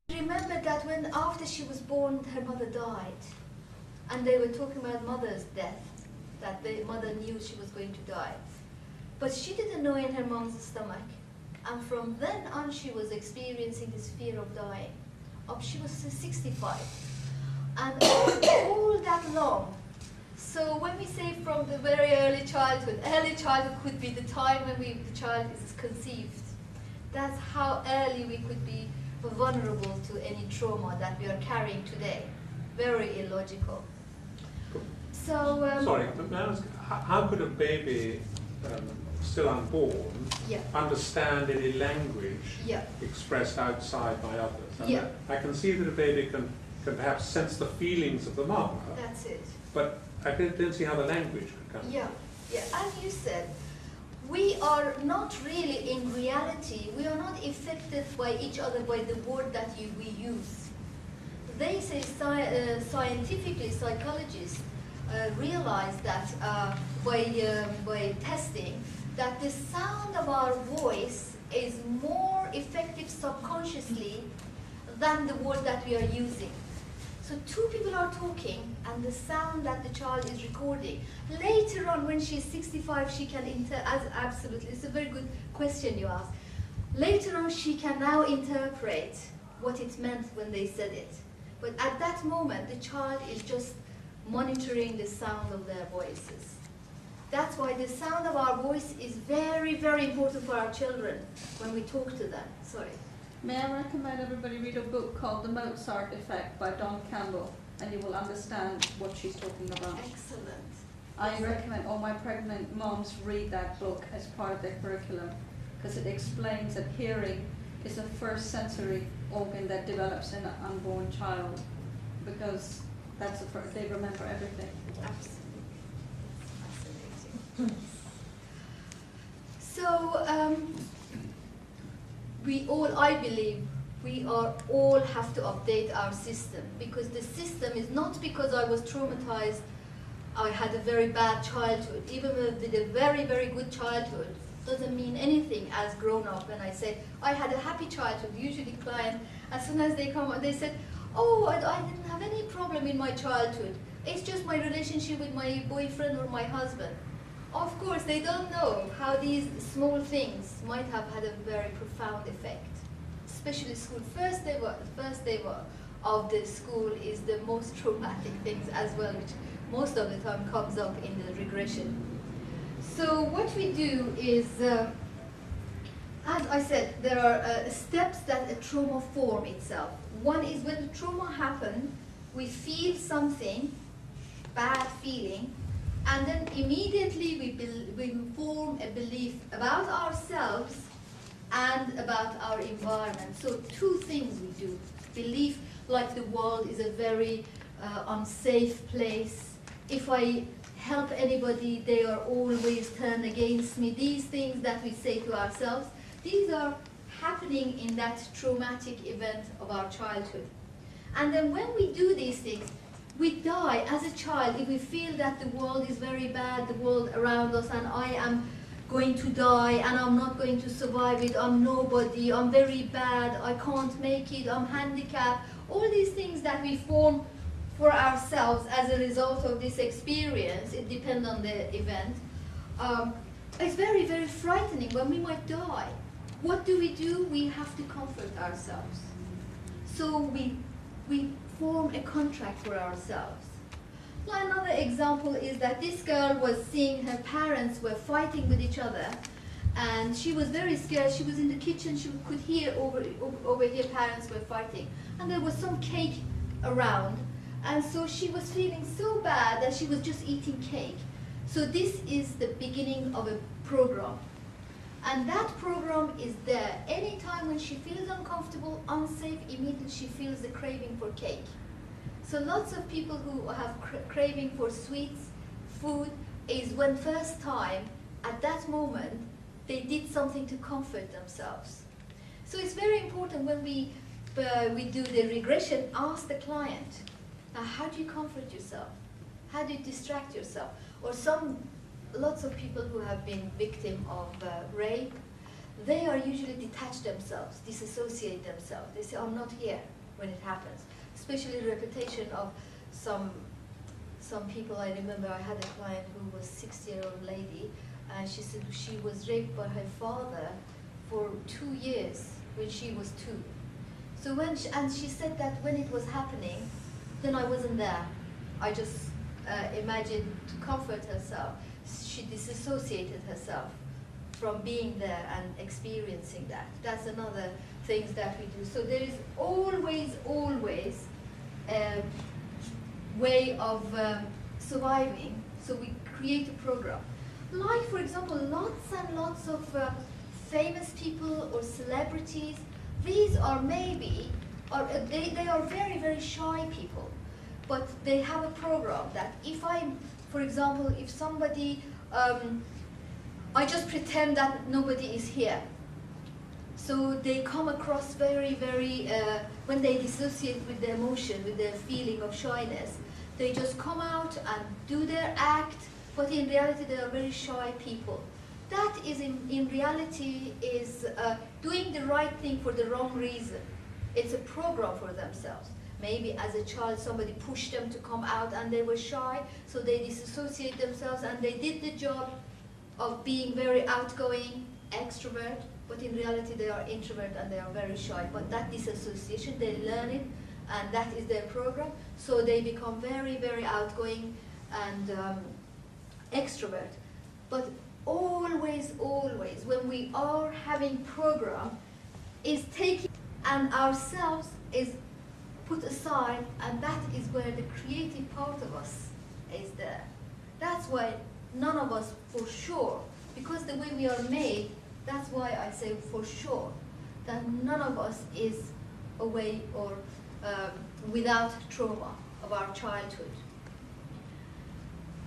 Remember that when after she was born, her mother died, and they were talking about mother's death, that the mother knew she was going to die. But she didn't know in her mom's stomach. And from then on, she was experiencing this fear of dying. She was 65. And all that long. So when we say from the very early childhood could be the time when the child is conceived. That's how early we could be vulnerable to any trauma that we are carrying today. Very illogical. So, sorry, but may I ask, how could a baby still unborn understand any language expressed outside by others? I can see that a baby can perhaps sense the feelings of the mother. That's it. But I didn't see how the language could come. Yeah. As you said, we are not really, in reality, we are not affected by each other by the word that we use. They say scientifically, psychologists realize that by testing, that the sound of our voice is more effective subconsciously than the word that we are using. So two people are talking, and the sound that the child is recording. Later on, when she's 65, she can absolutely, it's a very good question you ask. Later on, she can now interpret what it meant when they said it. But at that moment, the child is just monitoring the sound of their voices. That's why the sound of our voice is very, very important for our children when we talk to them. Sorry. May I recommend everybody read a book called The Mozart Effect by Don Campbell, and you will understand what she's talking about. Excellent. I recommend all my pregnant moms read that book as part of their curriculum, because it explains that hearing is the first sensory organ that develops in an unborn child, because that's they remember everything. Absolutely. Fascinating. So, I believe, we all have to update our system, because the system is not because I was traumatized, I had a very bad childhood. Even if I did a very, very good childhood, doesn't mean anything as grown up. When I say I had a happy childhood, usually clients, as soon as they come, they said, oh, I didn't have any problem in my childhood. It's just my relationship with my boyfriend or my husband. Of course, they don't know how these small things might have had a very profound effect. Especially school. First day of the school is the most traumatic things as well, which most of the time comes up in the regression. So what we do is, as I said, there are steps that a trauma form itself. One is when the trauma happened, we feel something, bad feeling, and then immediately we form a belief about ourselves and about our environment. So two things we do. Belief like the world is a very unsafe place. If I help anybody, they are always turned against me. These things that we say to ourselves, these are happening in that traumatic event of our childhood. And then when we do these things, we die as a child if we feel that the world is very bad, the world around us, and I am going to die and I'm not going to survive it, I'm nobody, I'm very bad, I can't make it, I'm handicapped. All these things that we form for ourselves as a result of this experience, it depends on the event, it's very, very frightening when we might die. What do? We have to comfort ourselves. So we form a contract for ourselves. Another example is that this girl was seeing her parents were fighting with each other, and she was very scared. She was in the kitchen, she could hear over here parents were fighting, and there was some cake around, and so she was feeling so bad that she was just eating cake. So this is the beginning of a program. And that program is there. Anytime when she feels uncomfortable, unsafe, immediately she feels the craving for cake. So lots of people who have craving for sweets, food, is when first time, at that moment, they did something to comfort themselves. So it's very important when we do the regression, ask the client, now how do you comfort yourself? How do you distract yourself? Or lots of people who have been victim of rape, they are usually detach themselves, disassociate themselves. They say, I'm not here when it happens. Especially reputation of some people. I remember I had a client who was a 60-year-old lady, and she said she was raped by her father for 2 years when she was 2. So and she said that when it was happening, then I wasn't there. I just imagined to comfort herself. She disassociated herself from being there and experiencing that. That's another thing that we do. So there is always a way of surviving. So we create a program. Like, for example, lots and lots of famous people or celebrities, these are they are very, very shy people. But they have a program that for example, if somebody, I just pretend that nobody is here. So they come across very, very, when they dissociate with the emotion, with the feeling of shyness, they just come out and do their act, but in reality they are very shy people. That is, in reality, is doing the right thing for the wrong reason. It's a program for themselves. Maybe as a child somebody pushed them to come out and they were shy, so they disassociate themselves and they did the job of being very outgoing, extrovert, but in reality they are introvert and they are very shy. But that disassociation, they learn it, and that is their program, so they become very, very outgoing and extrovert. But always, when we are having program, is taking and ourselves is put aside, and that is where the creative part of us is there. That's why none of us, for sure, because the way we are made, that's why I say for sure that none of us is away or without trauma of our childhood.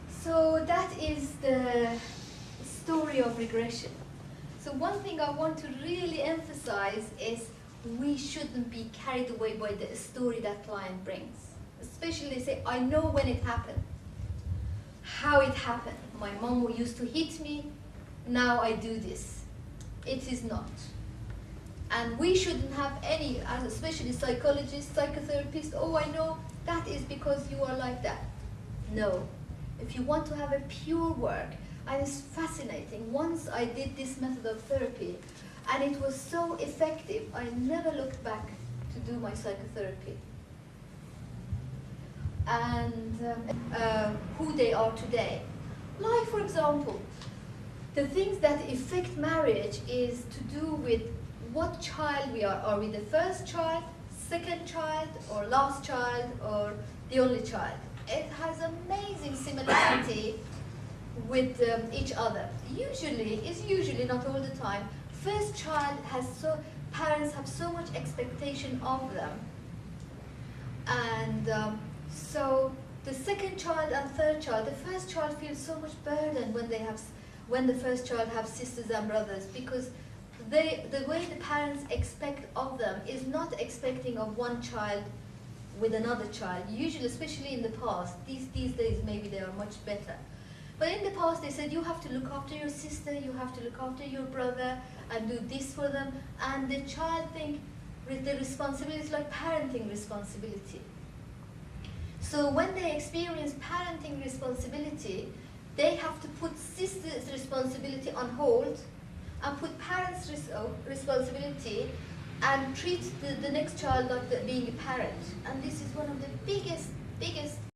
So that is the story of regression. So one thing I want to really emphasize is we shouldn't be carried away by the story that client brings. Especially say, I know when it happened, how it happened. My mom used to hit me, now I do this. It is not. And we shouldn't have any, especially psychologists, psychotherapists, oh, I know that is because you are like that. No. If you want to have a pure work, and it's fascinating, once I did this method of therapy, and it was so effective, I never looked back to do my psychotherapy. And who they are today. Like, for example, the things that affect marriage is to do with what child we are. Are we the first child, second child, or last child, or the only child? It has amazing similarity with each other. Usually, not all the time, first child parents have so much expectation of them. And so the second child and third child, the first child feels so much burden when the first child have sisters and brothers, because the way the parents expect of them is not expecting of one child with another child. Usually, especially in the past, these days maybe they are much better. But in the past they said you have to look after your sister, you have to look after your brother and do this for them, and the child think the responsibility is like parenting responsibility. So when they experience parenting responsibility, they have to put sister's responsibility on hold and put parents' responsibility and treat the next child like being a parent. And this is one of the biggest